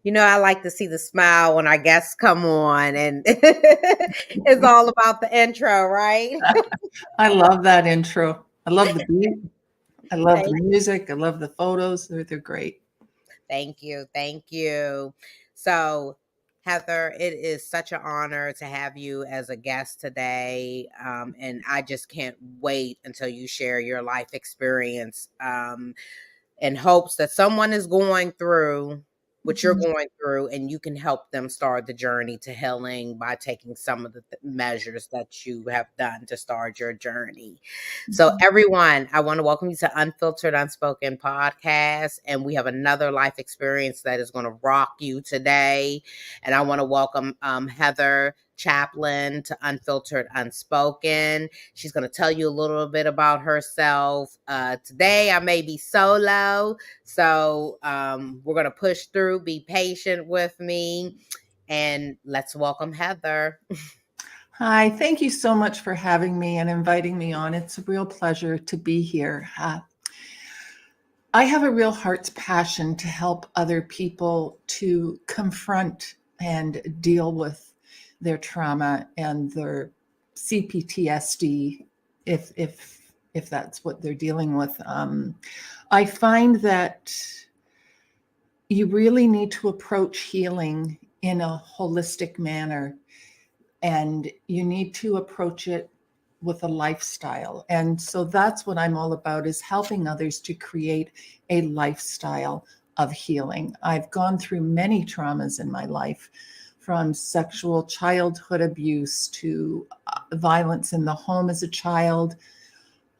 I like to see the smile when our guests come on, and it's all about the intro, right? I love that intro. I love the beat. I love the Thank, music. I love the photos. They're great. thank you. Thank you. So, Heather, it is such an honor to have you as a guest today. And I just can't wait until you share your life experience, in hopes that someone is going through what you're Mhm. going through, and you can help them start the journey to healing by taking some of the measures that you have done to start your journey. So, everyone, I want to welcome you to Unfiltered Unspoken Podcast, and we have another life experience that is going to rock you today. And I want to welcome Heather Chapplain to Unfiltered Unspoken. She's going to tell you a little bit about herself. Today, I may be solo, so we're going to push through. Be patient with me, and let's welcome Heather. Hi, thank you so much for having me and inviting me on. It's a real pleasure to be here. I have a real heart's passion to help other people to confront and deal with their trauma and their CPTSD, if that's what they're dealing with. I find that you really need to approach healing in a holistic manner, and you need to approach it with a lifestyle. And so that's what I'm all about, is helping others to create a lifestyle of healing. I've gone through many traumas in my life, from sexual childhood abuse to violence in the home as a child,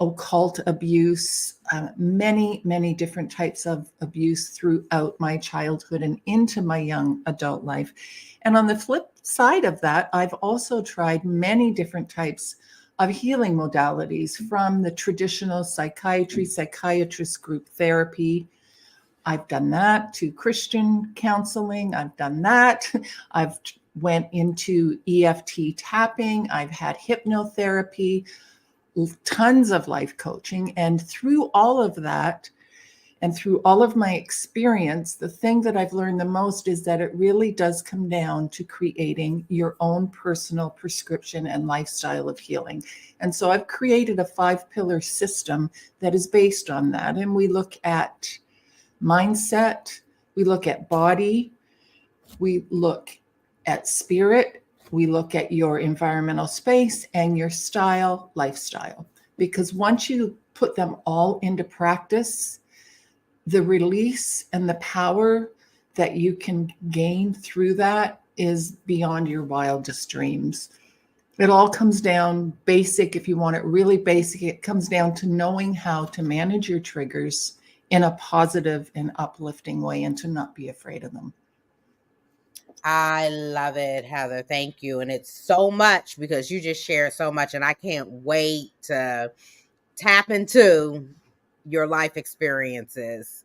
occult abuse, many different types of abuse throughout my childhood and into my young adult life. And on the flip side of that, I've also tried many different types of healing modalities, from the traditional psychiatry, psychiatrist group therapy. I've done that, to Christian counseling. I've done that. I've went into EFT tapping. I've had hypnotherapy, tons of life coaching. And through all of that, and through all of my experience, the thing that I've learned the most is that it really does come down to creating your own personal prescription and lifestyle of healing. And so I've created a 5-pillar system that is based on that. And we look at mindset, we look at body, we look at spirit, we look at your environmental space and your lifestyle. Because once you put them all into practice, the release and the power that you can gain through that is beyond your wildest dreams. It all comes down basic. If you want it really basic, it comes down to knowing how to manage your triggers in a positive and uplifting way, and to not be afraid of them. I love it, Heather. Thank you. And it's so much, because you just shared so much, and I can't wait to tap into your life experiences.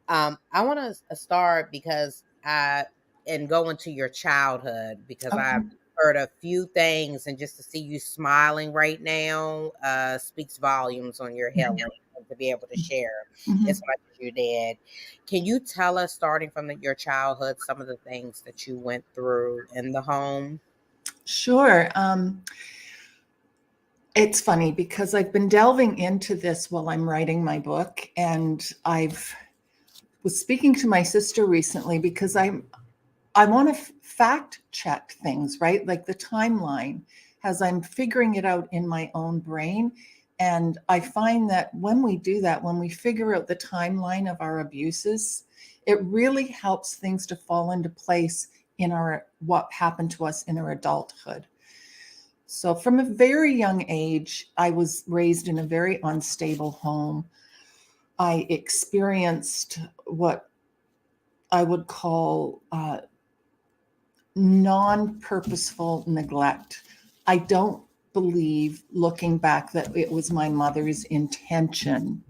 I want to start because and go into your childhood, because Okay. I've heard a few things, and just to see you smiling right now speaks volumes on your healing, and to be able to share as Mhm. much as you did. Can you tell us, starting from your childhood, some of the things that you went through in the home? Sure. It's funny because I've been delving into this while I'm writing my book, and I've was speaking to my sister recently because I want to fact check things, right? Like the timeline, as I'm figuring it out in my own brain. And I find that when we do that, when we figure out the timeline of our abuses, it really helps things to fall into place in what happened to us in our adulthood. So from a very young age, I was raised in a very unstable home. I experienced what I would call non-purposeful neglect. I don't believe, looking back, that it was my mother's intention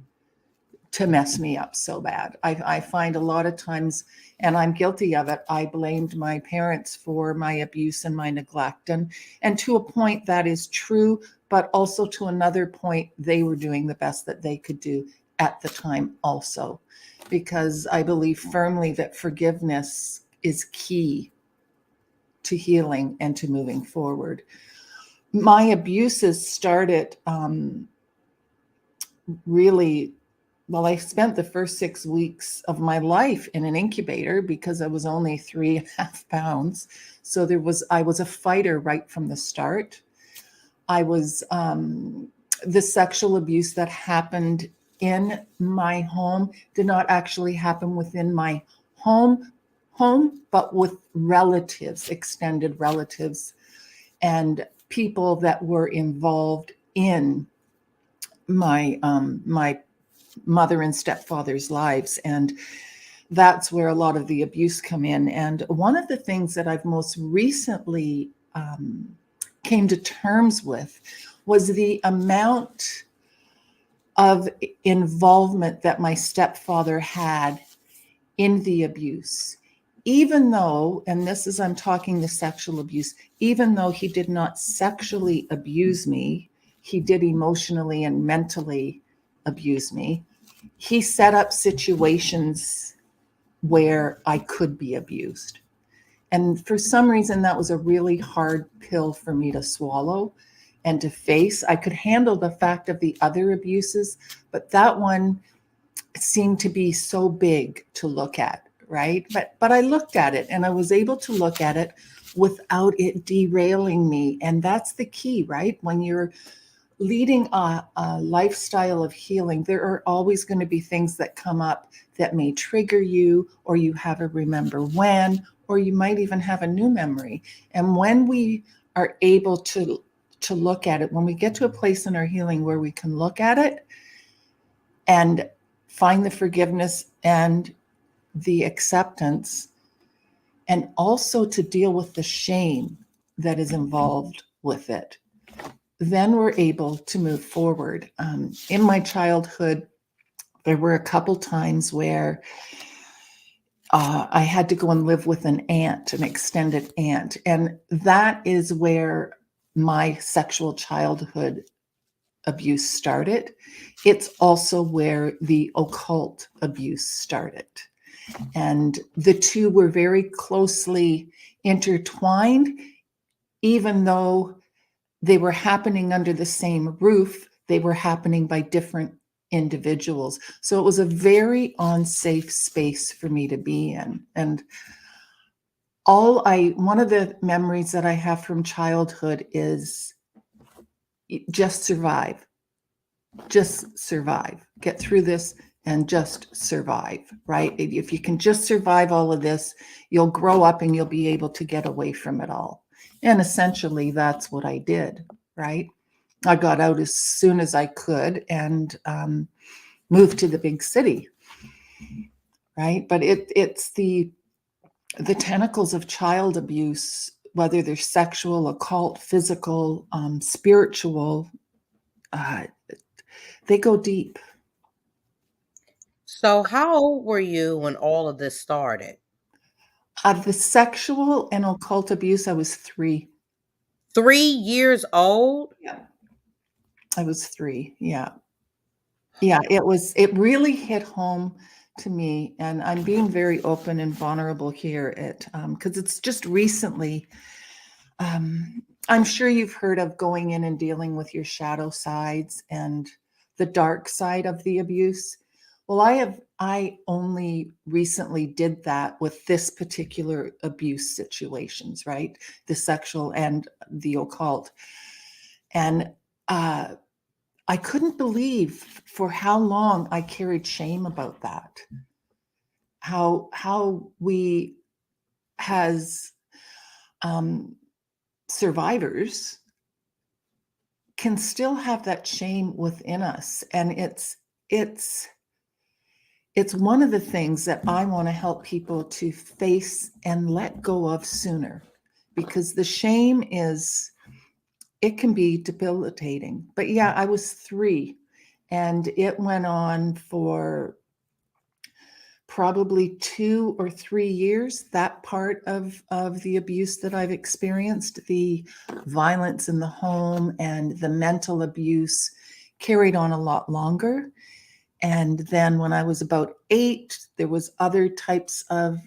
to mess me up so bad. I find a lot of times, and I'm guilty of it, I blamed my parents for my abuse and my neglect. And to a point that is true, but also to another point, they were doing the best that they could do at the time also. Because I believe firmly that forgiveness is key to healing and to moving forward. My abuses started really, well, I spent the first 6 weeks of my life in an incubator because I was only 3.5 pounds. So I was a fighter right from the start. I was, the sexual abuse that happened in my home did not actually happen within my home, but with relatives, extended relatives, and people that were involved in my my mother and stepfather's lives. And that's where a lot of the abuse come in. And one of the things that I've most recently came to terms with was the amount of involvement that my stepfather had in the abuse. Even though, and this is, I'm talking the sexual abuse, even though he did not sexually abuse me, he did emotionally and mentally abuse me. He set up situations where I could be abused. And for some reason, that was a really hard pill for me to swallow and to face. I could handle the fact of the other abuses, but that one seemed to be so big to look at, right? But I looked at it, and I was able to look at it without it derailing me. And that's the key, right? When you're leading a lifestyle of healing, there are always going to be things that come up that may trigger you, or you have a remember when, or you might even have a new memory. And when we are able to look at it, when we get to a place in our healing where we can look at it and find the forgiveness and the acceptance, and also to deal with the shame that is involved with it, then we're able to move forward. In my childhood, there were a couple times where I had to go and live with an aunt, an extended aunt. And that is where my sexual childhood abuse started. It's also where the occult abuse started. And the two were very closely intertwined, even though they were happening under the same roof, they were happening by different individuals. So it was a very unsafe space for me to be in. And one of the memories that I have from childhood is just survive. Just survive. Get through this and just survive, right? If you can just survive all of this, you'll grow up and you'll be able to get away from it all. And essentially, that's what I did, right? I got out as soon as I could and moved to the big city, right? But it's the tentacles of child abuse, whether they're sexual, occult, physical, spiritual, they go deep. So, how old were you when all of this started? The sexual and occult abuse, I was 3. 3 years old? Yeah, I was 3. Yeah. Yeah, it really hit home to me, and I'm being very open and vulnerable here because it's just recently. I'm sure you've heard of going in and dealing with your shadow sides and the dark side of the abuse. Well, I only recently did that with this particular abuse situations, right? The sexual and the occult. And I couldn't believe for how long I carried shame about that. How we, as survivors, can still have that shame within us, and it's one of the things that I want to help people to face and let go of sooner, because the shame it can be debilitating. But yeah, I was 3, and it went on for probably 2 or 3 years. That part of the abuse that I've experienced, the violence in the home and the mental abuse, carried on a lot longer. And then when I was about 8, there was other types of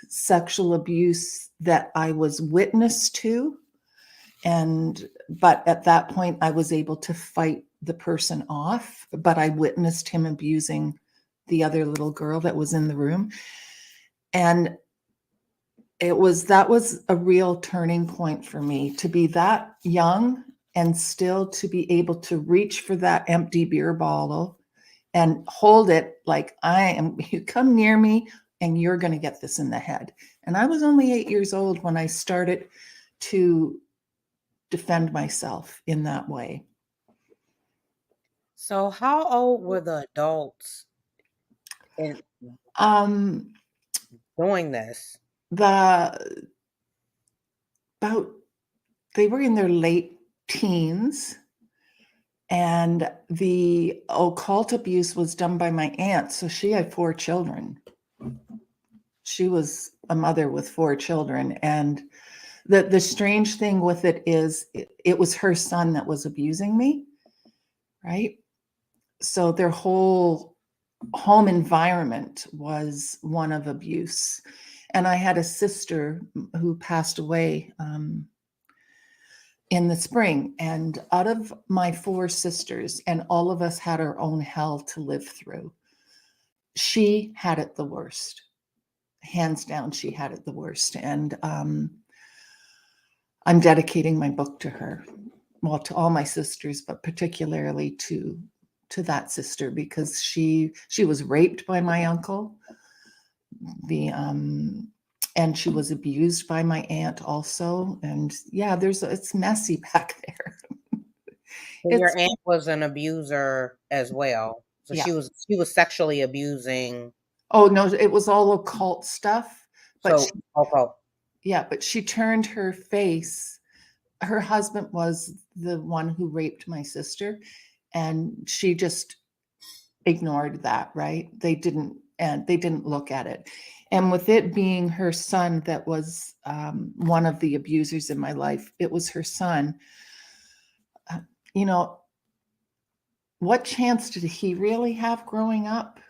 sexual abuse that I was witness to. But at that point, I was able to fight the person off, but I witnessed him abusing the other little girl that was in the room. And that was a real turning point for me, to be that young and still to be able to reach for that empty beer bottle and hold it like, you come near me and you're going to get this in the head. And I was only 8 years old when I started to defend myself in that way. So how old were the adults in doing this? They were in their late teens, and the occult abuse was done by my aunt. So she had 4 children. She was a mother with 4 children. And the strange thing with it is it was her son that was abusing me, right? So their whole home environment was one of abuse. And I had a sister who passed away in the spring. And out of my 4 sisters, and all of us had our own hell to live through, she had it the worst. Hands down, she had it the worst. And I'm dedicating my book to her. Well, to all my sisters, but particularly to that sister, because she was raped by my uncle. And she was abused by my aunt also. And yeah, it's messy back there. So your aunt was an abuser as well. So Yeah. she was sexually abusing. Oh no, it was all occult stuff. But okay. She turned her face. Her husband was the one who raped my sister, and she just ignored that, right? They didn't look at it. And with it being her son that was one of the abusers in my life, it was her son. What chance did he really have growing up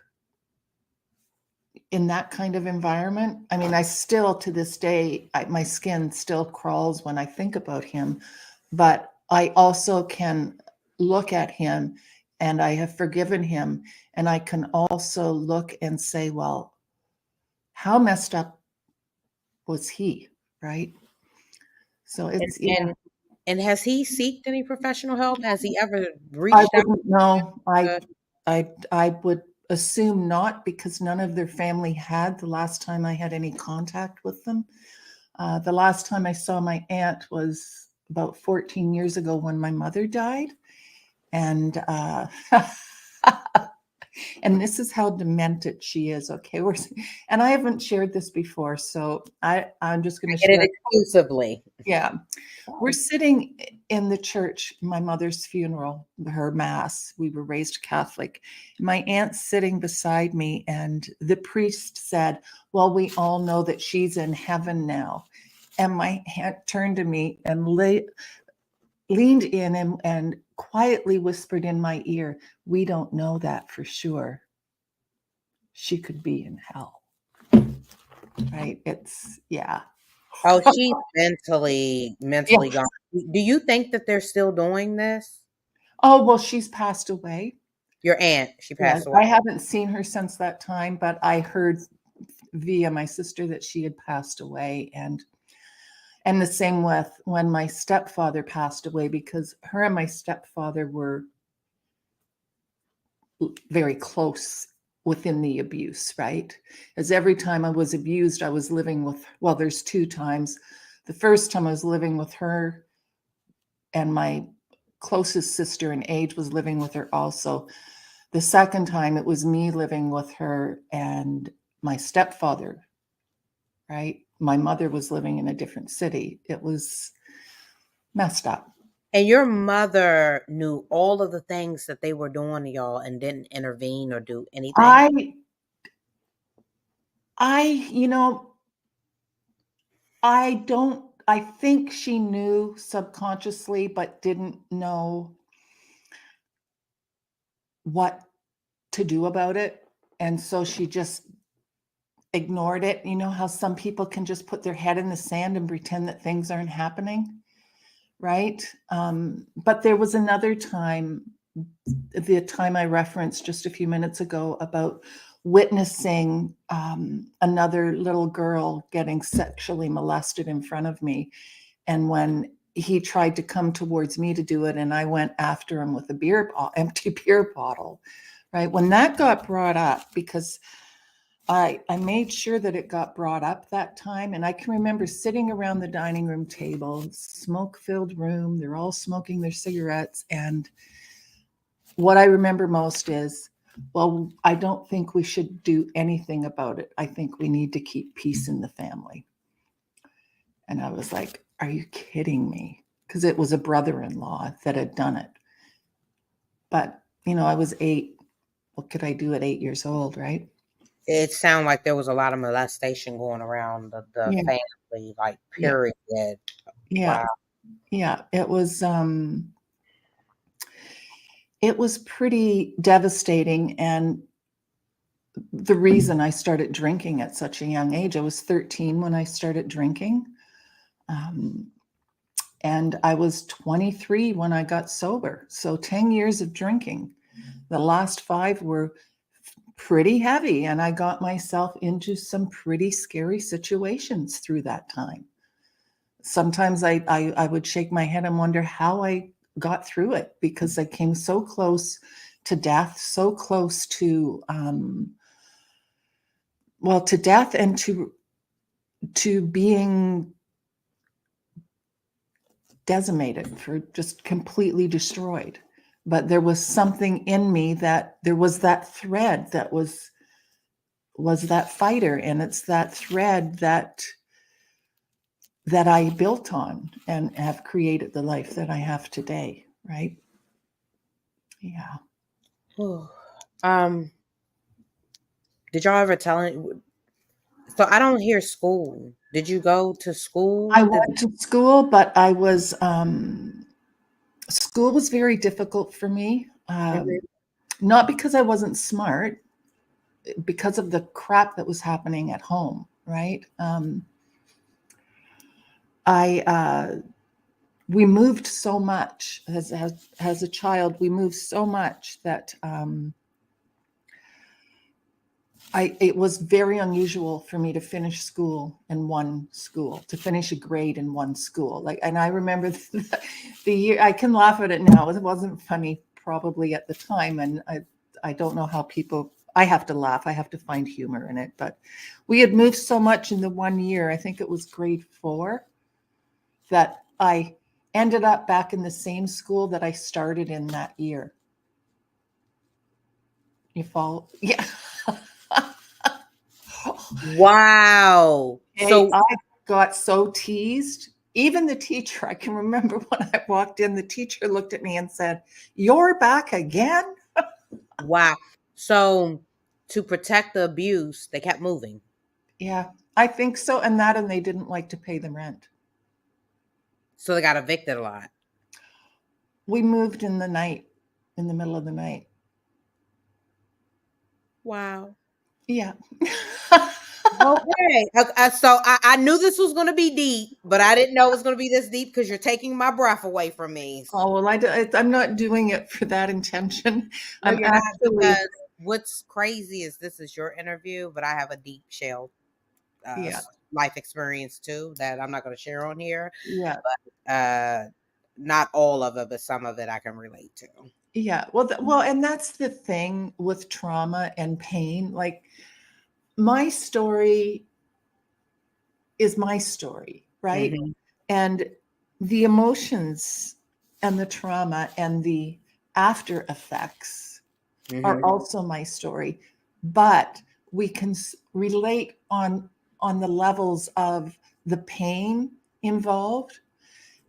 in that kind of environment? I mean, I still, to this day, my skin still crawls when I think about him, but I also can look at him and I have forgiven him. And I can also look and say, well, how messed up was he, right? So it's, and has he sought any professional help? Has he ever I reached out? wouldn't know. I would assume not, because none of their family had the last time I had any contact with them. The last time I saw my aunt was about 14 years ago when my mother died. And and this is how demented she is. Okay. And I haven't shared this before, so I'm just going to share it exclusively. Yeah. We're sitting in the church, my mother's funeral, her mass. We were raised Catholic. My aunt's sitting beside me, and the priest said, well, we all know that she's in heaven now. And my aunt turned to me and leaned in and quietly whispered in my ear, we don't know that for sure. She could be in hell. Right? Yeah. Oh, she's mentally gone. Do you think that they're still doing this? Oh, well, she's passed away. Your aunt, she passed away. I haven't seen her since that time, but I heard via my sister that she had passed away. And the same with when my stepfather passed away, because her and my stepfather were very close within the abuse, right? As every time I was abused, I was living with, well, there's 2 times. The first time I was living with her, and my closest sister in age was living with her also. The second time, it was me living with her and my stepfather, right? My mother was living in a different city. It was messed up. And your mother knew all of the things that they were doing to y'all and didn't intervene or do anything? I think she knew subconsciously, but didn't know what to do about it. And so she just ignored it. You know how some people can just put their head in the sand and pretend that things aren't happening, right? But there was another time, the time I referenced just a few minutes ago, about witnessing another little girl getting sexually molested in front of me. And when he tried to come towards me to do it, and I went after him with a empty beer bottle, right? When that got brought up, because I made sure that it got brought up that time. And I can remember sitting around the dining room table, smoke-filled room. They're all smoking their cigarettes. And what I remember most is, well, I don't think we should do anything about it. I think we need to keep peace in the family. And I was like, are you kidding me? Because it was a brother-in-law that had done it. But, I was 8. What could I do at 8 years old, right? It sounded like there was a lot of molestation going around the Yeah. family, like, Yeah. period. Yeah. Wow. Yeah. It was pretty devastating. And the reason I started drinking at such a young age, I was 13 when I started drinking. And I was 23 when I got sober. So 10 years of drinking. The last 5 were pretty heavy, and I got myself into some pretty scary situations through that time. Sometimes I would shake my head and wonder how I got through it, because I came so close to death, so close to to death, and to being decimated, for just completely destroyed. But there was something in me that there was that thread that was that fighter, and it's that thread that I built on and have created the life that I have today, right? Yeah. Did y'all ever tell it? So I don't hear school. Did you go to school? I went to school, but I was school was very difficult for me. Not because I wasn't smart, because of the crap that was happening at home, right? We moved so much as a child. We moved so much that it was very unusual for me to finish school in one school, to finish a grade in one school. And I remember the year. I can laugh at it now. It wasn't funny probably at the time, and I don't know how people. I have to laugh. I have to find humor in it. But we had moved so much in the 1 year. I think it was grade 4, that I ended up back in the same school that I started in that year. You follow? Yeah. Wow. So I got so teased. Even the teacher, I can remember when I walked in, the teacher looked at me and said, "You're back again?" Wow. So to protect the abuse, they kept moving. Yeah, I think so. And they didn't like to pay the rent. So they got evicted a lot. We moved in the night, in the middle of the night. Wow. Yeah. Okay. So I knew this was going to be deep, but I didn't know it was going to be this deep, because you're taking my breath away from me. Oh, well, I'm not doing it for that intention. No, I'm you're not, actually. because what's crazy is this is your interview, but I have a deep shell life experience too that I'm not going to share on here. Yeah. But not all of it, but some of it I can relate to. Yeah. Well, and that's the thing with trauma and pain. Like, my story is my story, right? Mm-hmm. And the emotions and the trauma and the after effects are also my story. But we can relate on the levels of the pain involved,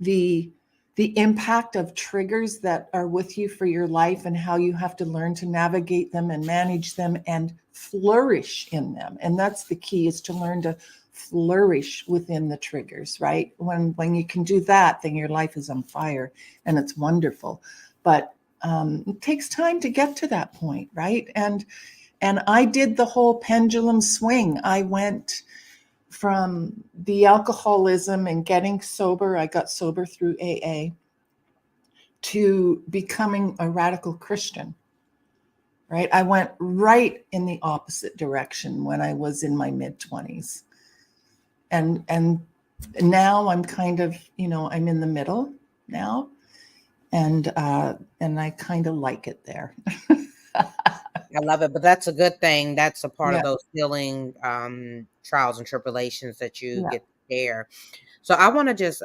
the impact of triggers that are with you for your life, and how you have to learn to navigate them and manage them and flourish in them. And that's the key, is to learn to flourish within the triggers, right? When you can do that, then your life is on fire and it's wonderful. But it takes time to get to that point, right? And And I did the whole pendulum swing. I went from the alcoholism and getting sober. I got sober through AA, to becoming a radical Christian, right? I went right in the opposite direction when I was in my mid-20s. And now I'm kind of, I'm in the middle now, and I kind of like it there. I love it, but that's a good thing. That's a part of Yeah. those healing trials and tribulations that you Yeah. get to share. So I want to just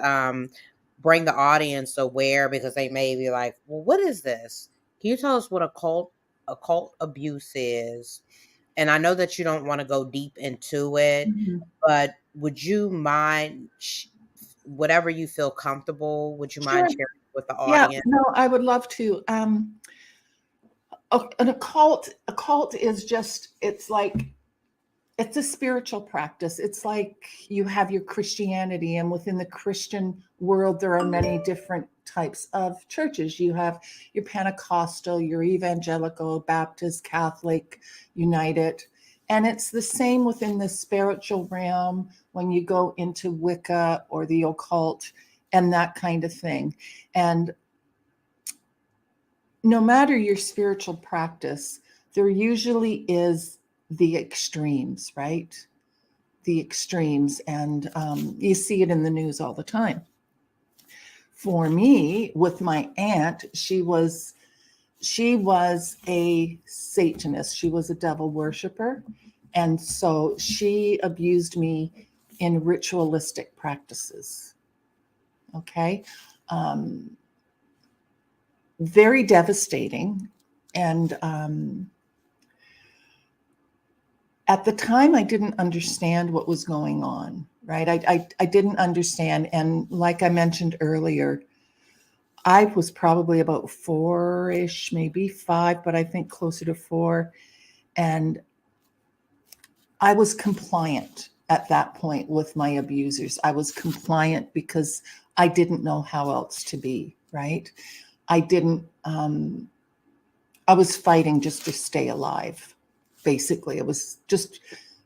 bring the audience aware, because they may be like, well, what is this? Can you tell us what occult abuse is? And I know that you don't want to go deep into it, Mhm. but would you mind, whatever you feel comfortable, would you Sure. mind sharing with the Yeah. audience? No, I would love to. An occult is just, it's a spiritual practice. It's like you have your Christianity, and within the Christian world, there are many different types of churches. You have your Pentecostal, your Evangelical, Baptist, Catholic, United. And it's the same within the spiritual realm when you go into Wicca or the occult and that kind of thing. And no matter your spiritual practice, there usually is the extremes, right? The extremes, and you see it in the news all the time. For me, with my aunt, she was a Satanist. She was a devil worshiper, and so she abused me in ritualistic practices. Okay, um, very devastating, and at the time, I didn't understand what was going on, right? I didn't understand. And like I mentioned earlier, I was probably about four-ish, maybe five, but I think closer to four. And I was compliant at that point with my abusers. I was compliant because I didn't know how else to be, right? I didn't, I was fighting just to stay alive. Basically, it was just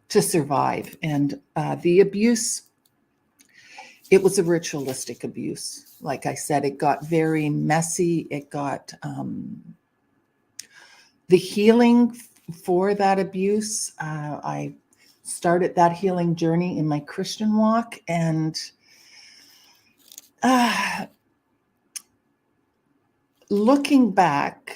to survive. And the abuse, it was a ritualistic abuse. Like I said, it got very messy. It got the healing for that abuse. I started that healing journey in my Christian walk. And looking back,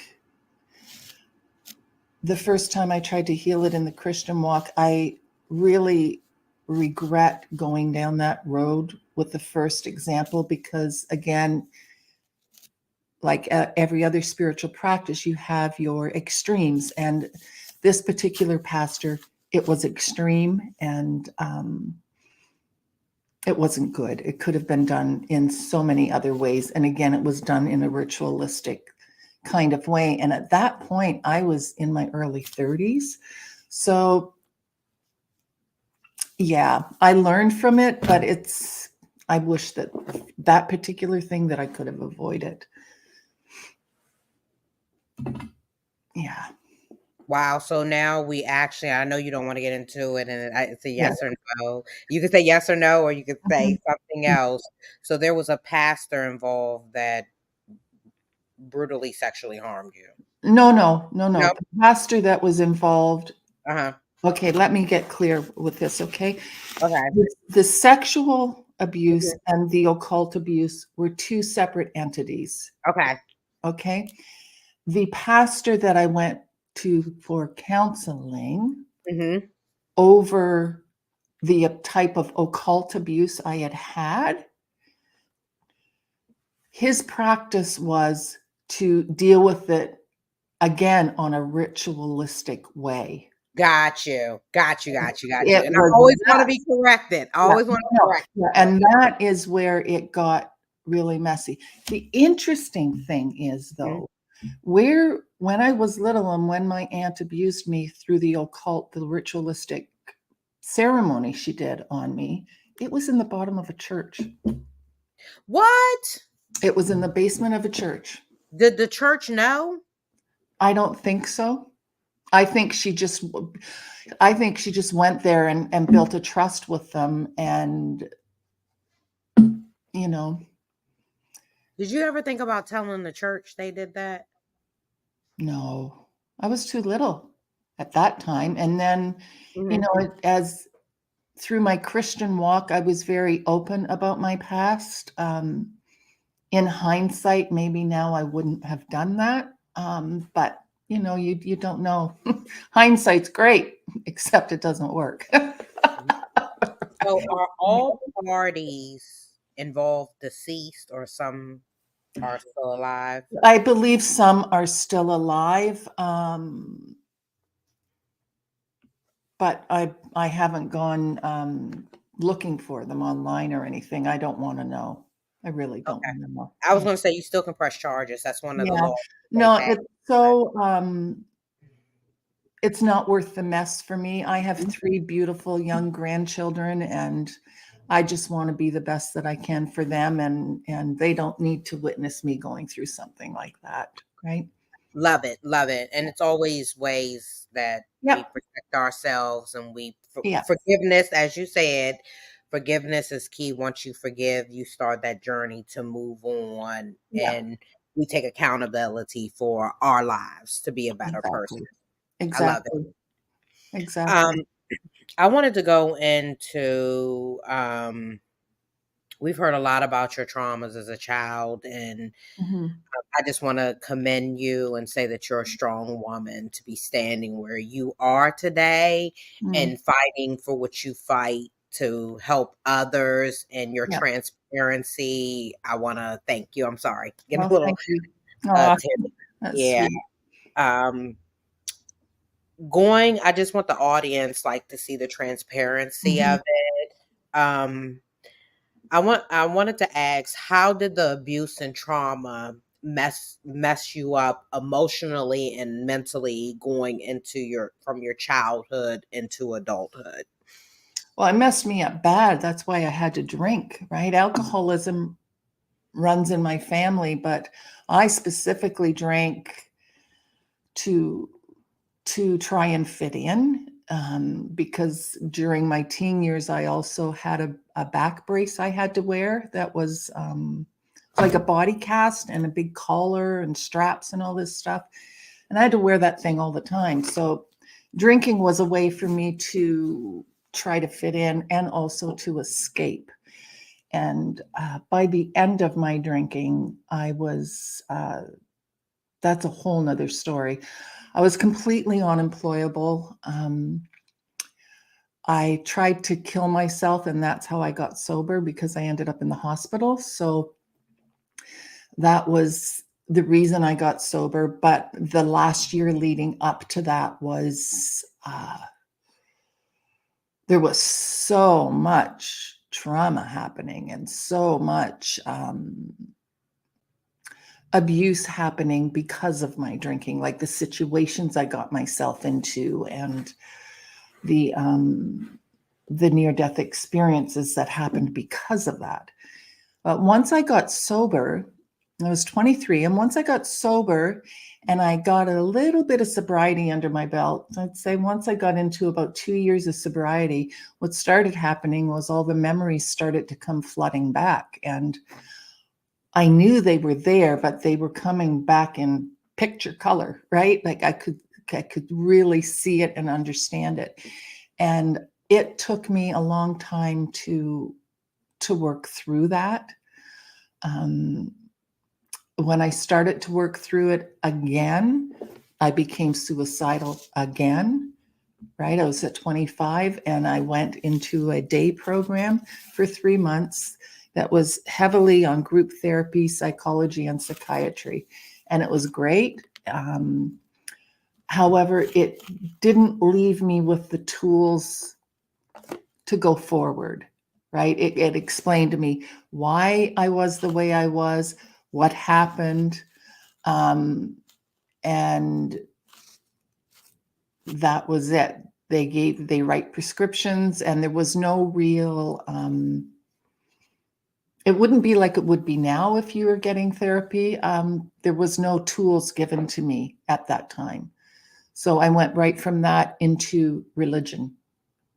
the first time I tried to heal it in the Christian walk, I really regret going down that road with the first example, because again, like every other spiritual practice, you have your extremes. And this particular pastor, it was extreme, and it wasn't good. It could have been done in so many other ways. And again, it was done in a ritualistic kind of way. And at that point, I was in my early 30s. So yeah, I learned from it, but I wish that particular thing that I could have avoided. Yeah. Wow. So now we actually, I know you don't want to get into it, and it's a Yeah. yes or no. You could say yes or no, or you could say Mhm. something else. So there was a pastor involved that brutally sexually harmed you. No. No. The pastor that was involved. Uh-huh. Okay, let me get clear with this, okay? Okay. The sexual abuse Mhm. and the occult abuse were two separate entities, Okay. okay? The pastor that I went to for counseling Mm-hmm. over the type of occult abuse I had had, his practice was to deal with it again on a ritualistic way. Got you. Got you. Got you. Got you. It And I was always want to that, be corrected. I yeah, always want to no, correct yeah, people. and that is where it got really messy. The interesting thing is, Mhm. though, when I was little and when my aunt abused me through the occult, the ritualistic ceremony she did on me, it was in the bottom of a church. What? It was in the basement of a church. Did the church know? I don't think so. I think she just went there and built a trust with them, and you know, Did you ever think about telling the church they did that? no, I was too little at that time. And then, Hmm. as through my Christian walk, I was very open about my past. In hindsight, maybe now I wouldn't have done that. But you don't know. Hindsight's great, except it doesn't work. So are all parties involved deceased or some are still alive? I believe some are still alive, but I haven't gone looking for them online or anything. I don't want to know. I really don't Okay. want to know. I was Yeah. going to say you still can press charges. That's one of the Yeah. laws they No, passed. it's But so it's not worth the mess for me. I have 3 beautiful young grandchildren, and I just want to be the best that I can for them, and they don't need to witness me going through something like that, right? love it, love it. And it's always ways that we Yep. protect ourselves and Yeah, forgiveness, as you said, forgiveness is key. Once you forgive, you start that journey to move on, yeah, and we take accountability for our lives to be a better person. exactly. I love it. Exactly. Um, Exactly. I wanted to go into we've heard a lot about your traumas as a child, and Mhm. I just want to commend you and say that you're a strong woman to be standing where you are today Mm. and fighting for what you fight to help others and your Yeah. transparency. I want to thank you. I'm sorry, getting Well, a little thank you. Aw, teary. that's Yeah. sweet. Um, I just want the audience like to see the transparency Mhm. of it. I wanted to ask, how did the abuse and trauma mess you up emotionally and mentally going into your from your childhood into adulthood? Well, it messed me up bad. That's why I had to drink, right? Alcoholism runs in my family, but I specifically drank to try and fit in, because during my teen years, I also had a back brace I had to wear that was like a body cast and a big collar and straps and all this stuff. And I had to wear that thing all the time. So drinking was a way for me to try to fit in and also to escape. And by the end of my drinking, I was, that's a whole nother story. I was completely unemployable. I tried to kill myself, and that's how I got sober, because I ended up in the hospital. So that was the reason I got sober. But the last year leading up to that was, there was so much trauma happening and so much abuse happening because of my drinking, like the situations I got myself into, and the um, the near death experiences that happened because of that. But once I got sober, I was 23, and once I got sober and I got a little bit of sobriety under my belt, I'd say once I got into about 2 years of sobriety, what started happening was all the memories started to come flooding back. And I knew they were there, but they were coming back in picture color, right? Like I could really see it and understand it. And it took me a long time to work through that. Um, when I started to work through it again, I became suicidal again, right? I was at 25 and I went into a day program for 3 months that was heavily on group therapy, psychology, and psychiatry. And it was great. However, it didn't leave me with the tools to go forward, right? It explained to me why I was the way I was, what happened, um, and that was it. They write prescriptions, and there was no real. It wouldn't be like it would be now if you were getting therapy. There was no tools given to me at that time. So I went right from that into religion,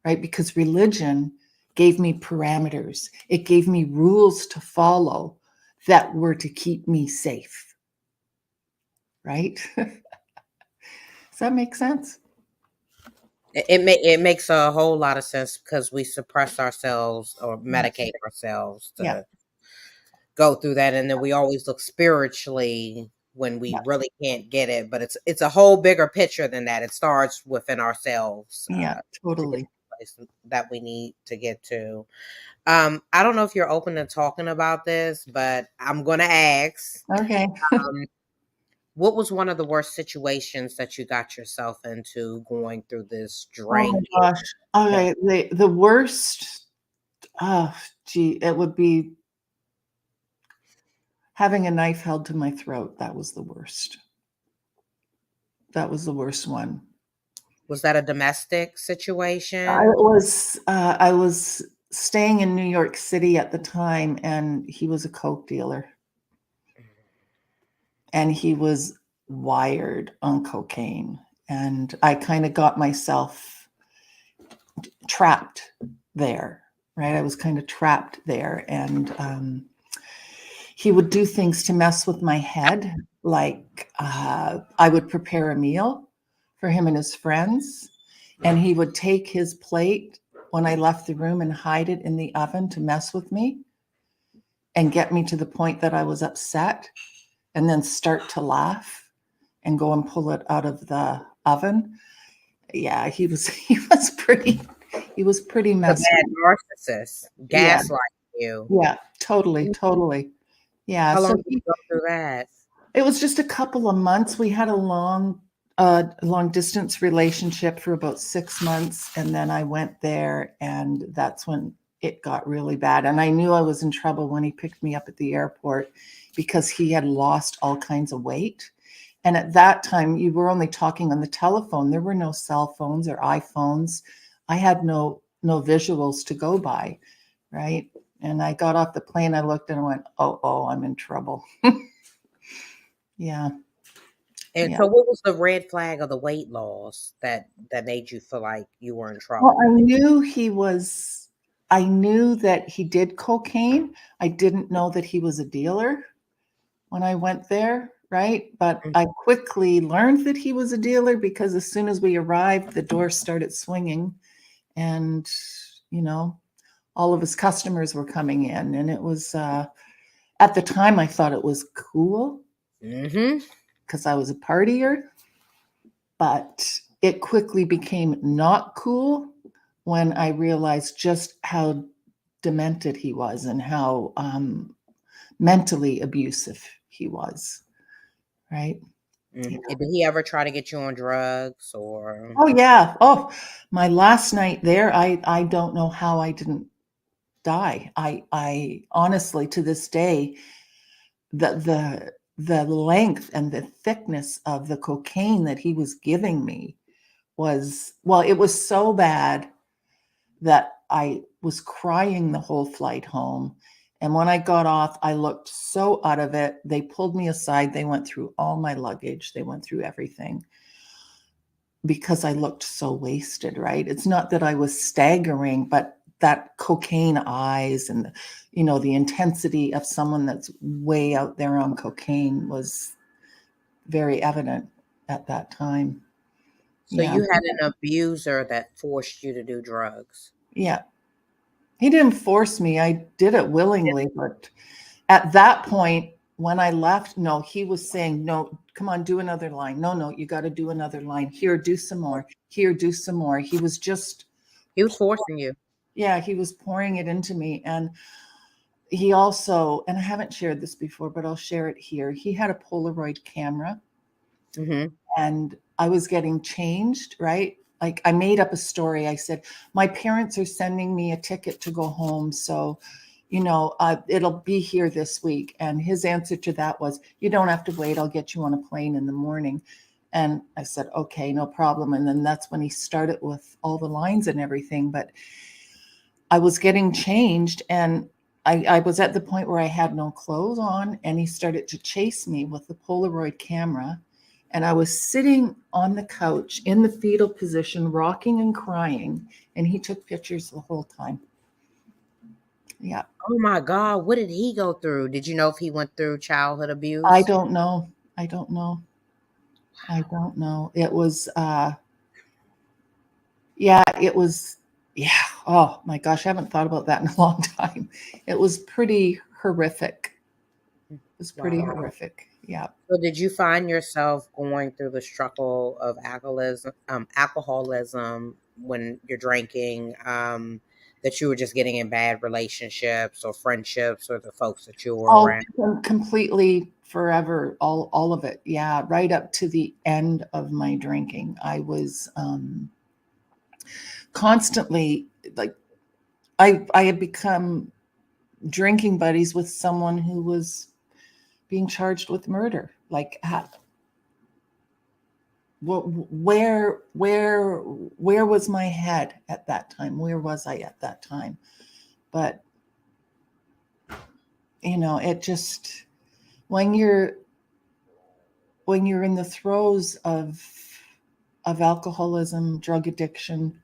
right? Because religion gave me parameters. It gave me rules to follow that were to keep me safe, right? Does that make sense? It makes a whole lot of sense because we suppress ourselves or Yeah. medicate ourselves Yeah. to go through that, and then we always look spiritually when we Yeah. really can't get it. But it's a whole bigger picture than that. It starts within ourselves Yeah, to get to totally. the place that we need to get to. I don't know if you're open to talking about this, but I'm gonna ask. Okay. Um, what was one of the worst situations that you got yourself into going through this Oh my draining? gosh. Okay. The worst, oh, gee, it would be having a knife held to my throat. That was the worst. That was the worst one. Was that a domestic I situation? was staying in New York City at the time, and he was a coke dealer, and he was wired on cocaine, and I kind of got myself trapped there, right? I was kind of trapped there, and he would do things to mess with my head, like I would prepare a meal for him and his friends, and he would take his plate when I left the room and hide it in the oven to mess with me and get me to the point that I was upset, and then start to laugh and go and pull it out of the oven. Yeah, he was pretty The messed bad up. narcissist Yeah, gaslighting you. yeah, totally. Yeah, How long so did you go through that? it was just a couple of months. We had a long distance relationship for about 6 months, and then I went there, and that's when it got really bad. And I knew I was in trouble when he picked me up at the airport because he had lost all kinds of weight. And at that time, you were only talking on the telephone. There were no cell phones or iPhones. I had no visuals to go by, right? And I got off the plane. I looked and I went, "Oh, I'm in trouble." Yeah, And yeah. so what was the red flag of the weight loss that made you feel like you were in Well, trouble? I knew that he did cocaine. I didn't know that he was a dealer when I went there, right? But Mm. I quickly learned that he was a dealer because as soon as we arrived, the door started swinging, and you know, all of his customers were coming in, and it was at the time I thought it was cool Mhm. because I was a partier, but it quickly became not cool when I realized just how demented he was and how mentally abusive he was, right? Yeah. Mhm. Did he ever try to get you on drugs or Oh yeah. Oh, my last night there, I don't know how I didn't die. I honestly to this day, the length and the thickness of the cocaine that he was giving me was, well, it was so bad that I was crying the whole flight home. And when I got off, I looked so out of it. They pulled me aside. They went through all my luggage. They went through everything because I looked so wasted, right? It's not that I was staggering, but that cocaine eyes and the intensity of someone that's way out there on cocaine was very evident at that time. so Yeah. you had an abuser that forced you to do drugs? Yeah. He didn't force me. I did it willingly, but at that point, when I left, no, he was saying, "No, come on, do another line. No, you got to do another line. Here, do some more. Here, do some more." He was just, He was forcing you. yeah, he was pouring it into me. And he also, and I haven't shared this before, but I'll share it here. He had a Polaroid camera, Mhm. and I was getting changed, right? Like I made up a story. I said, "My parents are sending me a ticket to go home. So, it'll be here this week." And his answer to that was, "You don't have to wait. I'll get you on a plane in the morning." And I said, "Okay, no problem." And then that's when he started with all the lines and everything. But I was getting changed, and I was at the point where I had no clothes on, and he started to chase me with the Polaroid camera. And I was sitting on the couch in the fetal position, rocking and crying. And he took pictures the whole time. Yeah. Oh my God, what did he go through? Did you know if he went through childhood I abuse? don't know. I don't know. I don't know. It was, yeah, it was, yeah. Oh my gosh, I haven't thought about that in a long time. It was pretty horrific. It was pretty Wow. horrific. Yeah. So did you find yourself going through the struggle of alcoholism when you're drinking, that you were just getting in bad relationships or friendships or the folks that you were All around? completely forever, all of it. Yeah, right up to the end of my drinking. I was constantly like I had become drinking buddies with someone who was being charged with murder. Like where was my head at that time? Where was I at that time? But it just when you're in the throes of alcoholism, drug addiction,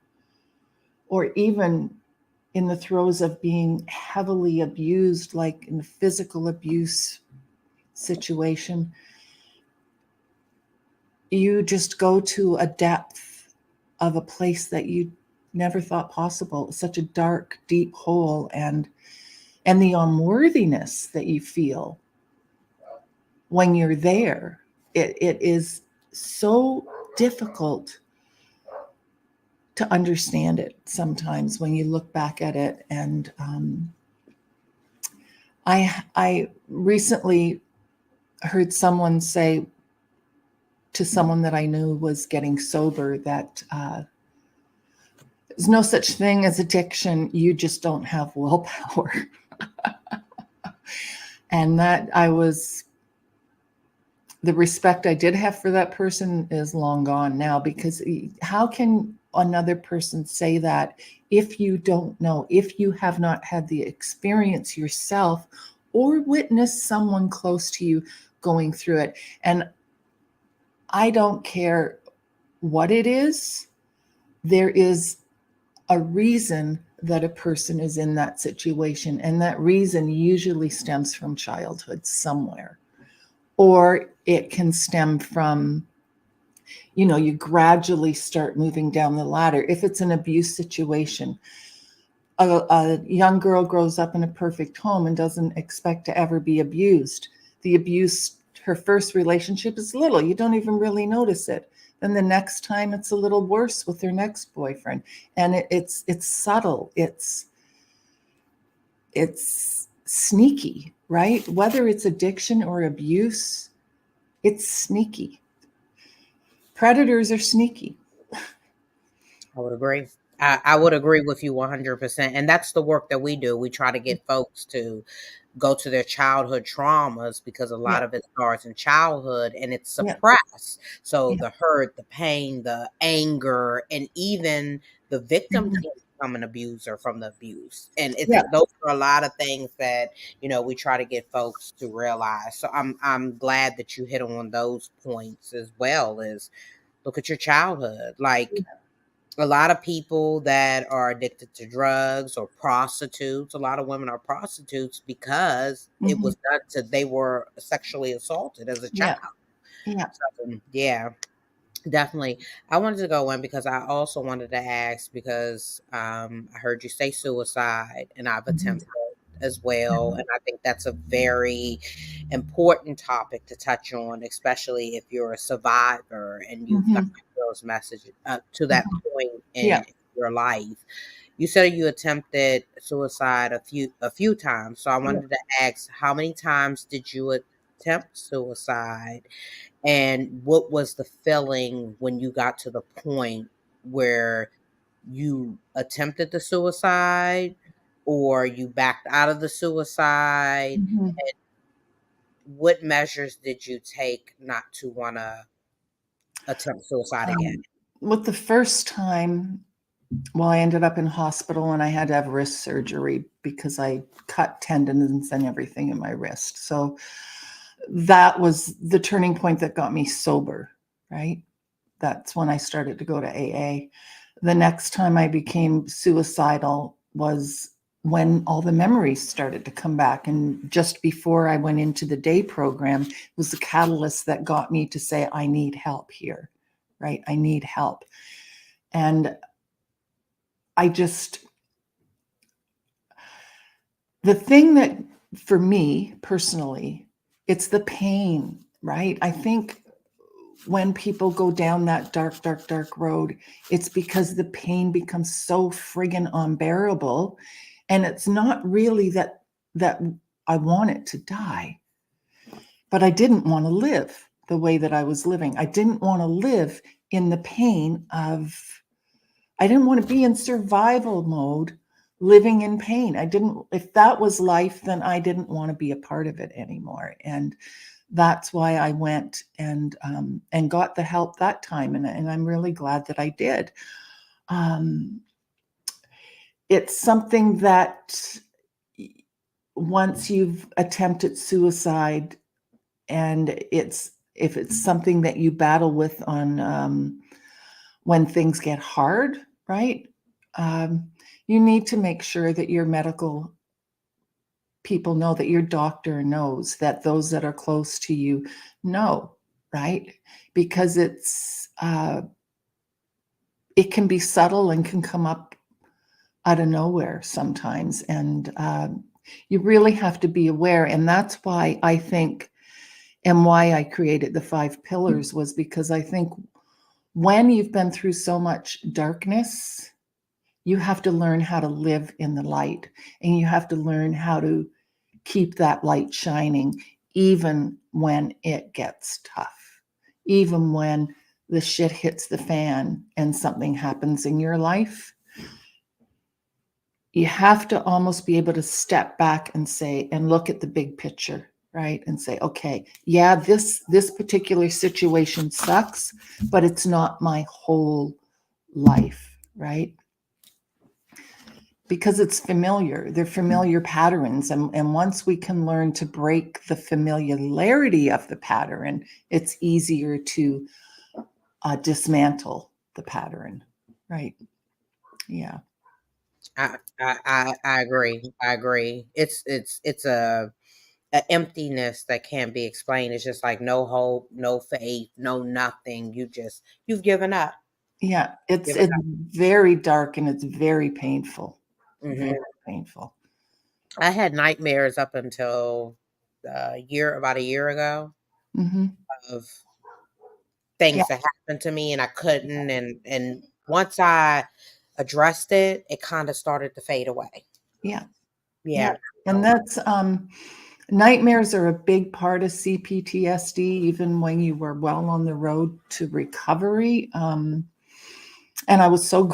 or even in the throes of being heavily abused, like in a physical abuse situation, you just go to a depth of a place that you never thought possible, such a dark, deep hole, and the unworthiness that you feel when you're there. It is so difficult to understand it sometimes when you look back at it. And I recently heard someone say to someone that I knew was getting sober that there's no such thing as addiction. You just don't have willpower. And that the respect I did have for that person is long gone now, because how can another person say that if you don't know, if you have not had the experience yourself or witnessed someone close to you going through it? And I don't care what it is, there is a reason that a person is in that situation. And that reason usually stems from childhood somewhere. Or it can stem from, you gradually start moving down the ladder. If it's an abuse situation, a young girl grows up in a perfect home and doesn't expect to ever be abused. The abuse, her first relationship is little. You don't even really notice it. Then the next time it's a little worse with her next boyfriend. And it's subtle. It's sneaky, right? Whether it's addiction or abuse, it's sneaky. Predators are sneaky. I would agree. I would agree with you 100%. And that's the work that we do. We try to get folks to go to their childhood traumas, because a Yeah, lot of it starts in childhood and it's yeah, suppressed. So yeah. the hurt, the pain, the anger, and even the victim Mhm. can become an abuser from the abuse. And Yeah, those are a lot of things that, we try to get folks to realize. So I'm glad that you hit on those points as well. As look at your childhood. Like, a lot of people that are addicted to drugs or prostitutes, a lot of women are prostitutes because it mhm. was done to, they were sexually assaulted as a child. Yeah, yeah. So, yeah, definitely. I wanted to go in because I also wanted to ask, because I heard you say suicide, and I've Mhm. attempted as well. And I think that's a very important topic to touch on, especially if you're a survivor and you've got Mhm. those messages to that Mhm. point Yeah. in your life. You said you attempted suicide a few times. So I Yeah. wanted to ask, how many times did you attempt suicide? And what was the feeling when you got to the point where you attempted the suicide or you backed out of the suicide? Mhm. What measures did you take not to want to attempt suicide again? With the first time, well, I ended up in hospital and I had to have wrist surgery because I cut tendons and everything in my wrist. So that was the turning point that got me sober. right? That's when I started to go to AA. The next time I became suicidal was when all the memories started to come back. And just before I went into the day program, it was the catalyst that got me to say, I need help here, right? I need help. And I just, the thing that for me personally, it's the pain, right? I think when people go down that dark, dark, dark road, it's because the pain becomes so friggin' unbearable. And it's not really that I wanted to die, but I didn't want to live the way that I was living. I didn't want to live in the pain of, I didn't want to be in survival mode, living in pain. I didn't, if that was life, then I didn't want to be a part of it anymore. And that's why I went and got the help that time, and I'm really glad that I did. It's something that once you've attempted suicide, and if it's something that you battle with on when things get hard, right? You need to make sure that your medical people know, that your doctor knows, that those that are close to you know, right? Because it can be subtle and can come up out of nowhere sometimes. And you really have to be aware. And that's why I think, and why I created the 5 pillars, was because I think when you've been through so much darkness, you have to learn how to live in the light, and you have to learn how to keep that light shining, even when it gets tough, even when the shit hits the fan and something happens in your life. You have to almost be able to step back and say, and look at the big picture, right? And say, okay, yeah, this particular situation sucks, but it's not my whole life, right? Because it's familiar. They're familiar patterns. And once we can learn to break the familiarity of the pattern, it's easier to dismantle the pattern, right? Yeah. I agree. I agree. It's a emptiness that can't be explained. It's just like no hope, no faith, no nothing. You've given up. Yeah. It's Given up. very dark, and it's very painful. Very Hmm. painful. I had nightmares up until about a year ago, Mm-hmm. of Yeah. things that happened to me, and I couldn't. And once I addressed it, it kind of started to fade away. Yeah. Yeah. Yeah. And that's nightmares are a big part of CPTSD, even when you were well on the road to recovery. And I was so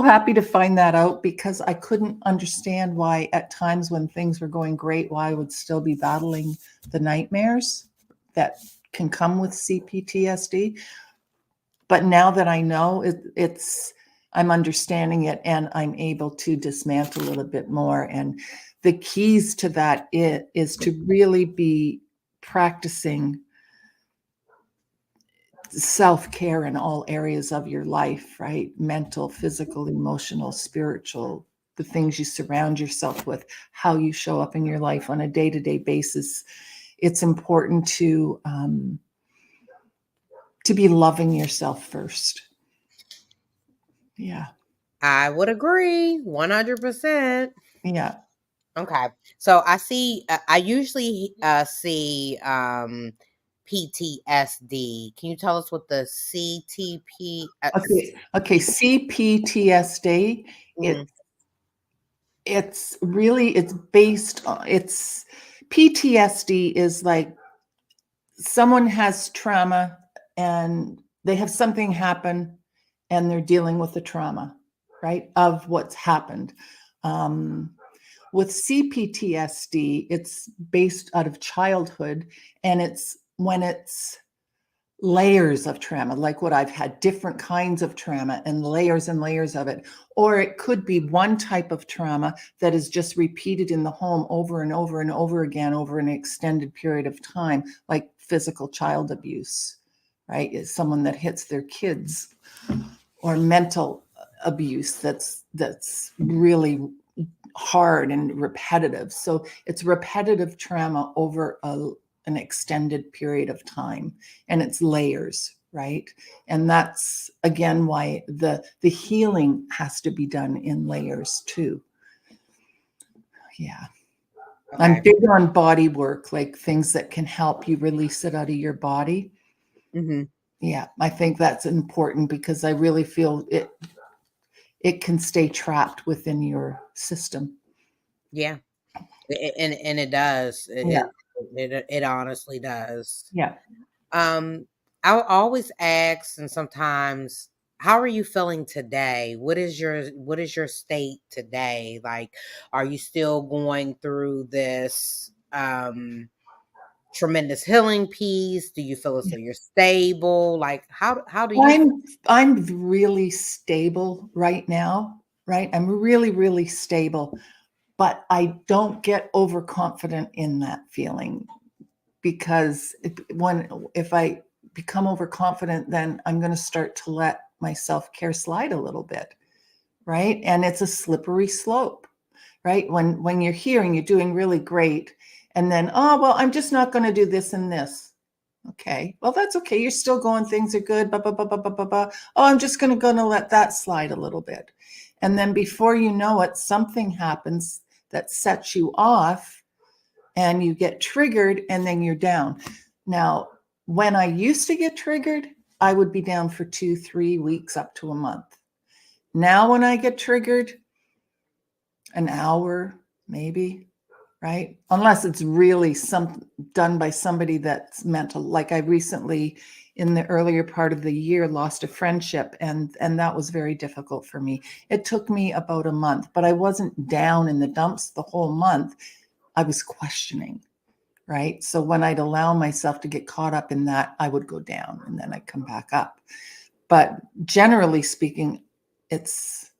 happy to find that out, because I couldn't understand why at times when things were going great, why I would still be battling the nightmares that can come with CPTSD. But now that I know I'm understanding it, and I'm able to dismantle it a bit more. And the keys to that is to really be practicing self-care in all areas of your life, right? Mental, physical, emotional, spiritual, the things you surround yourself with, how you show up in your life on a day-to-day basis. It's important to be loving yourself first. Yeah. I would agree 100%. Yeah. Okay. So I usually see PTSD. Can you tell us what the CTP Okay. CPTSD, Mhm. it's based on, it's PTSD is like someone has trauma, and they have something happen, and they're dealing with the trauma, right, of what's happened. Um, with CPTSD, it's based out of childhood, and it's when it's layers of trauma, like what I've had, different kinds of trauma and layers of it. Or it could be one type of trauma that is just repeated in the home over and over and over again over an extended period of time, like physical child abuse, right? Is someone that hits their kids, or mental abuse that's really hard and repetitive. So it's repetitive trauma over an extended period of time, and it's layers, right? And that's again why the healing has to be done in layers too. Yeah. I'm Okay. big on body work, like things that can help you release it out of your body. Mm-hmm. Yeah, I think that's important because I really feel it can stay trapped within your system. Yeah. And it does. Yeah. It honestly does. Yeah. Um, I'll always ask, and sometimes, how are you feeling today? What is your state today? Like, are you still going through this tremendous healing piece? Do you feel as though you're stable? Like, how do you feel? I'm really stable right now, right? I'm really, really stable, but I don't get overconfident in that feeling because if I become overconfident, then I'm going to start to let my self-care slide a little bit, right? And it's a slippery slope, right? When you're here and you're doing really great, and then, oh, well, I'm just not going to do this and this. Okay, well, that's okay. You're still going, things are good. Blah, blah, blah, blah, blah, blah, blah. Oh, I'm just gonna let that slide a little bit. And then before you know it, something happens that sets you off and you get triggered and then you're down. Now, when I used to get triggered, I would be down for 2-3 weeks up to a month. Now, when I get triggered, an hour, maybe, right? Unless it's really done by somebody that's mental. Like I recently, in the earlier part of the year, lost a friendship, and that was very difficult for me. It took me about a month, but I wasn't down in the dumps the whole month. I was questioning, right? So when I'd allow myself to get caught up in that, I would go down and then I'd come back up. But generally speaking, it's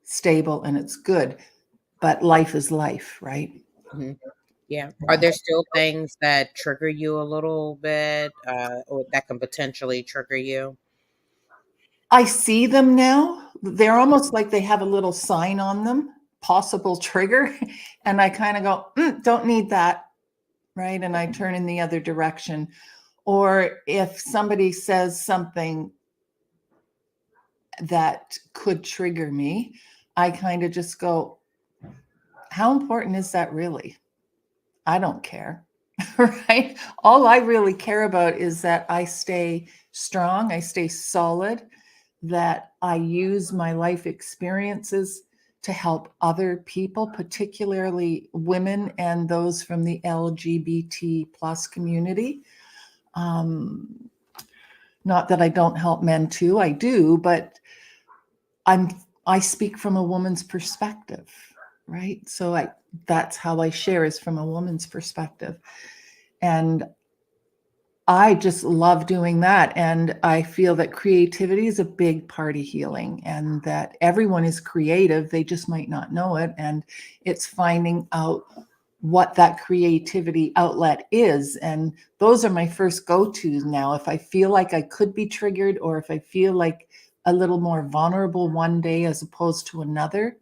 stable and it's good. But life is life, right? Mhm. Yeah. Are Yeah. there still things that trigger you a little bit, or that can potentially trigger you? I see them now. They're almost like they have a little sign on them, possible trigger. And I kind of go, don't need that. Right. And I turn in the other direction. Or if somebody says something that could trigger me, I kind of just go, how important is that really? I don't care. Right. All I really care about is that I stay strong, I stay solid, that I use my life experiences to help other people, particularly women and those from the LGBT plus community. Um, Not that I don't help men too, I do, but I'm I speak from a woman's perspective, right? So that's how I share, is from a woman's perspective. And I just love doing that. And I feel that creativity is a big part of healing, and that everyone is creative. They just might not know it. And it's finding out what that creativity outlet is. And those are my first go tos now. If I feel like I could be triggered, or if I feel like a little more vulnerable one day as opposed to another,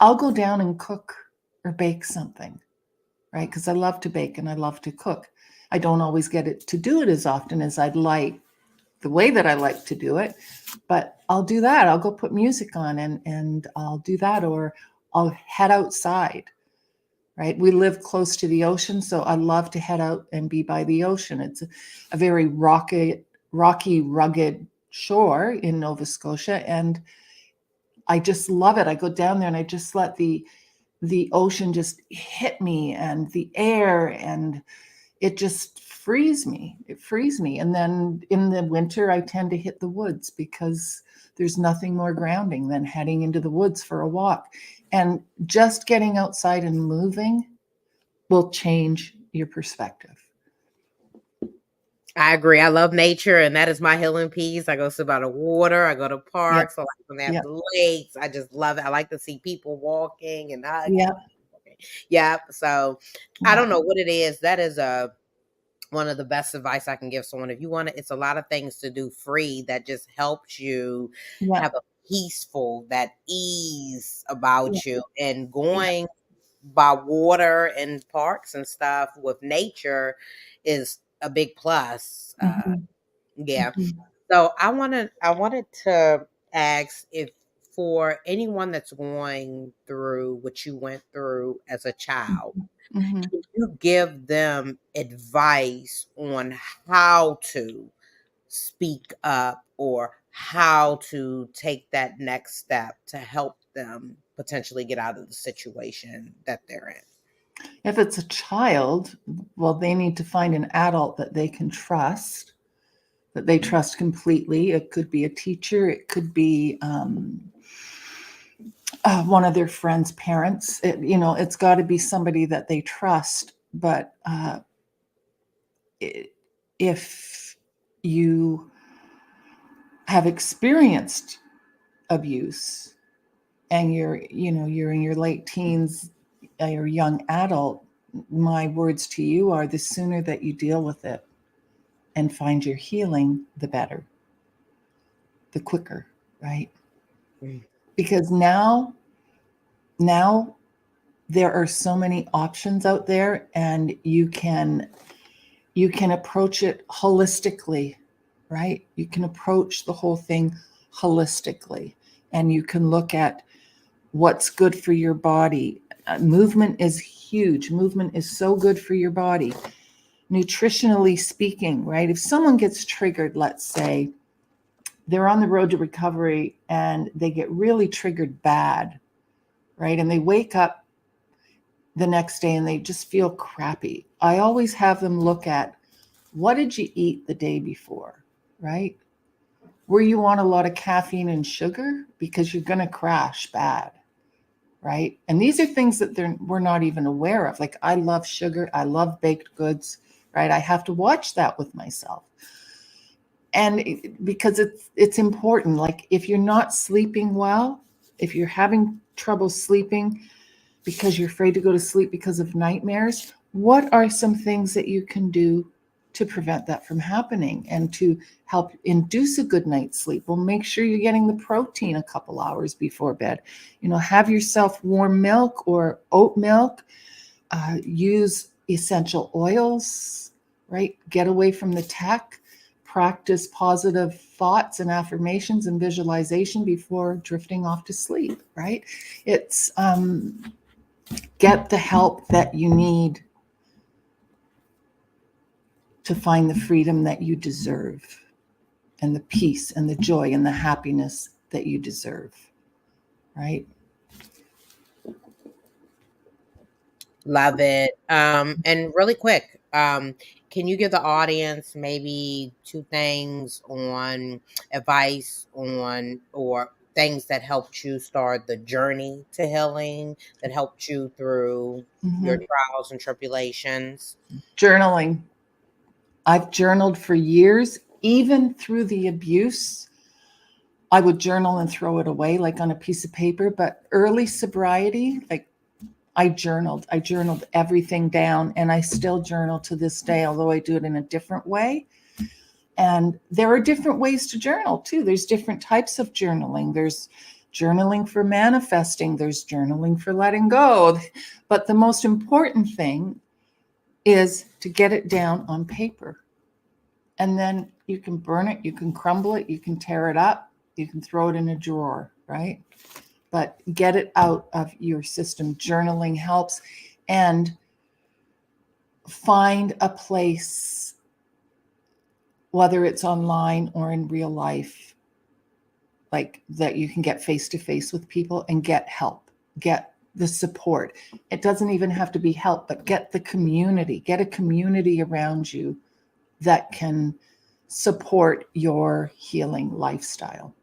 I'll go down and cook or bake something, right? Because I love to bake and I love to cook. I don't always get it to do it as often as I'd like, the way that I like to do it, but I'll do that. I'll go put music on and I'll do that, or I'll head outside, right? We live close to the ocean, so I love to head out and be by the ocean. It's a very rocky, rugged shore in Nova Scotia, and I just love it. I go down there and I just let the ocean just hit me, and the air, and it just frees me. It frees me. And then in the winter, I tend to hit the woods because there's nothing more grounding than heading into the woods for a walk. And just getting outside and moving will change your perspective. I agree. I love nature, and that is my healing piece. I go sit by the water. I go to Yeah. parks. I like when they have Yeah. the lakes. I just love it. I like to see people walking and hugging. Yeah. Yeah. So I Yeah. don't know what it is. That is a one of the best advice I can give someone, if you want to, it's a lot of things to do free that just helps you Yeah. have a peaceful, that ease Yeah. about you. And Yeah. going by water and parks and stuff with nature is a big plus. Mhm. Yeah. Mhm. So I wanted to ask, if for anyone that's going through what you went through as a child, Mhm. can you give them advice on how to speak up or how to take that next step to help them potentially get out of the situation that they're in? If it's a child, well, they need to find an adult that they can trust, that they trust completely. It could be a teacher, it could be one of their friends' parents. It's got to be somebody that they trust. But if you have experienced abuse and you're in your late teens, you're a young adult, my words to you are the sooner that you deal with it and find your healing, the better, the quicker, right? Mm. Because now there are so many options out there, and you can approach it holistically, right? You can approach the whole thing holistically, and you can look at what's good for your body. Movement is huge. Movement is so good for your body. Nutritionally speaking, right? If someone gets triggered, let's say they're on the road to recovery and they get really triggered bad, right? And they wake up the next day and they just feel crappy. I always have them look at, what did you eat the day before, right? Were you on a lot of caffeine and sugar? Because you're going to crash bad, right? And these are things that we're not even aware of. Like, I love sugar, I love baked goods, right? I have to watch that with myself. And because it's important. Like, if you're not sleeping well, if you're having trouble sleeping because you're afraid to go to sleep because of nightmares, what are some things that you can do to prevent that from happening and to help induce a good night's sleep? Well, make sure you're getting the protein a couple hours before bed. Have yourself warm milk or oat milk. Use essential oils, right? Get away from the tech. Practice positive thoughts and affirmations and visualization before drifting off to sleep, right? It's get the help that you need to find the freedom that you deserve and the peace and the joy and the happiness that you deserve, right? Love it. And really quick, can you give the audience maybe two things on advice on or things that helped you start the journey to healing, that helped you through your Mhm. trials and tribulations? Journaling. I've journaled for years, even through the abuse. I would journal and throw it away like on a piece of paper. But early sobriety, like, I journaled everything down, and I still journal to this day, although I do it in a different way. And there are different ways to journal too. There's different types of journaling. There's journaling for manifesting, there's journaling for letting go. But the most important thing is to get it down on paper. And then you can burn it, you can crumble it, you can tear it up, you can throw it in a drawer, right? But get it out of your system. Journaling helps. And find a place, whether it's online or in real life, like that you can get face to face with people and get help, get the support. It doesn't even have to be help, but get the community, get a community around you that can support your healing lifestyle.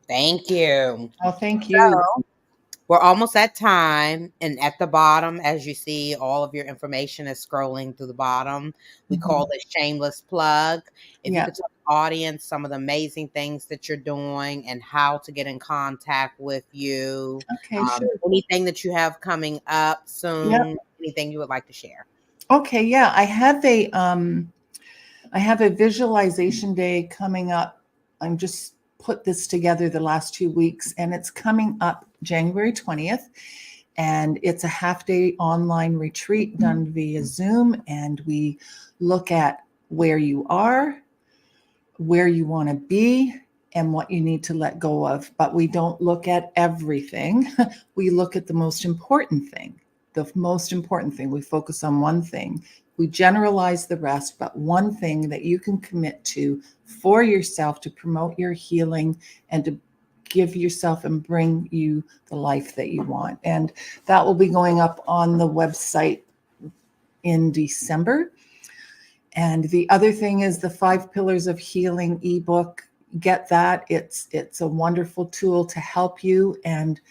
Thank you. Oh, thank you. So we're almost at time. And at the bottom, as you see, all of your information is scrolling to the bottom. We call Mhm. this shameless plug. If you Yeah. could tell the audience some of the amazing things that you're doing and how to get in contact with you, Okay, sure. anything that you have coming up Yep. soon, anything you would like to share. Okay, yeah, I have a visualization day coming up. I'm just put this together the last 2 weeks, and it's coming up January 20th. And it's a half-day online retreat done via Zoom. And we look at where you are, where you want to be, and what you need to let go of. But we don't look at everything. We look at the most important thing. The most important thing. We focus on one thing. We generalize the rest, but one thing that you can commit to for yourself to promote your healing and to give yourself and bring you the life that you want. And that will be going up on the website in December. And the other thing is the 5 Pillars of Healing ebook. Get that. It's a wonderful tool to help you. And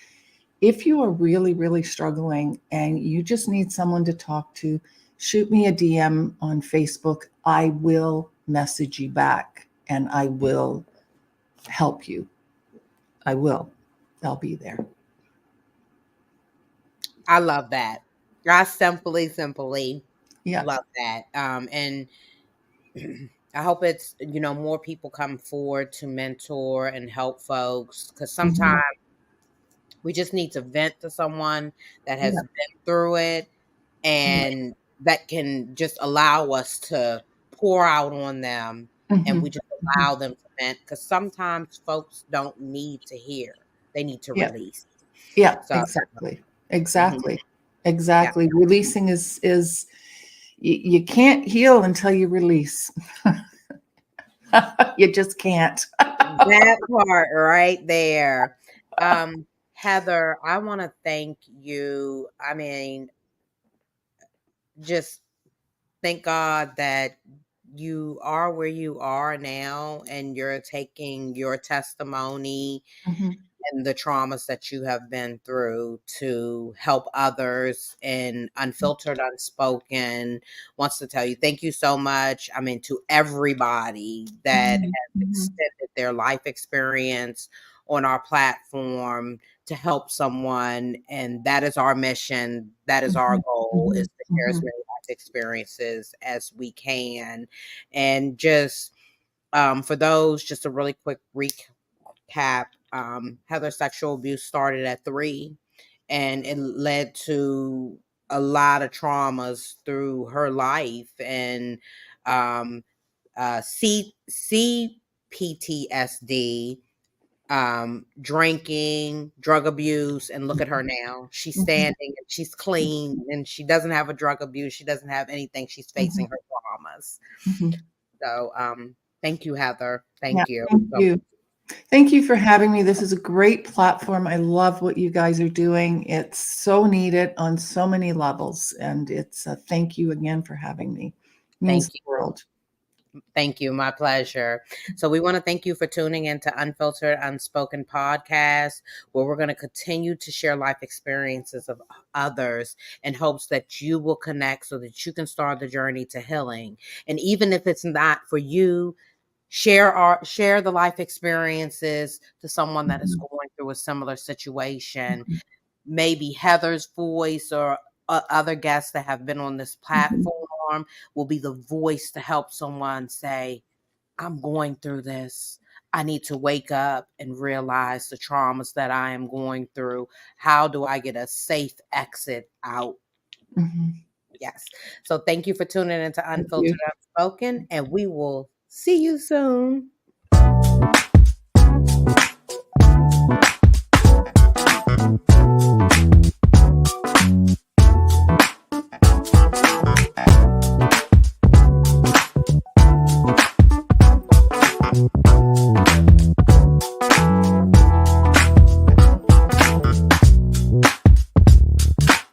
if you are really, really struggling and you just need someone to talk to, shoot me a DM on Facebook. I will message you back and I will help you. I will. I'll be there. I love that. I simply Yeah. love that. And I hope it's, more people come forward to mentor and help folks, because sometimes we just need to vent to someone that has Yeah. been through it, and that can just allow us to pour out on them, and we just allow them to vent, because sometimes folks don't need to hear. They need to Yeah. release. Yeah, So, exactly. mhm, Exactly. Releasing is you can't heal until you release. You just can't. that part right there. Heather, I want to thank you. I mean, just thank God that you are where you are now, and you're taking your testimony Mhm. and the traumas that you have been through to help others. And Unfiltered Unspoken wants to tell you thank you so much. I mean, to everybody that Mhm. has Mhm. extended their life experience on our platform to help someone. And that is our mission. That is our Mhm. goal, is Mhm. to share as Mhm. many life experiences as we can. And just for those, just a really quick recap. Heather's sexual abuse started at 3, and it led to a lot of traumas through her life, and um, CPTSD, drinking, drug abuse, and look at her now. She's Mhm. standing and she's clean, and she doesn't have a drug abuse. She doesn't have anything. She's facing Mhm. her traumas. Mhm. So, thank you, Heather. Yeah, Thank you. thank So, you. Thank you for having me. This is a great platform. I love what you guys are doing. It's so needed on so many levels. And it's a thank you again for having me. It means thank the you. world. Thank you. My pleasure. So, we want to thank you for tuning into Unfiltered Unspoken Podcast, where we're going to continue to share life experiences of others in hopes that you will connect so that you can start the journey to healing. And even if it's not for you, share the life experiences to someone that is Mhm. going through a similar situation. Mhm. Maybe Heather's voice or other guests that have been on this Mhm. platform will be the voice to help someone say, I'm going through this. I need to wake up and realize the traumas that I am going through. How do I get a safe exit out? Mhm. Yes. So thank you for tuning into Thank you. Unfiltered Unspoken, and we will see you soon.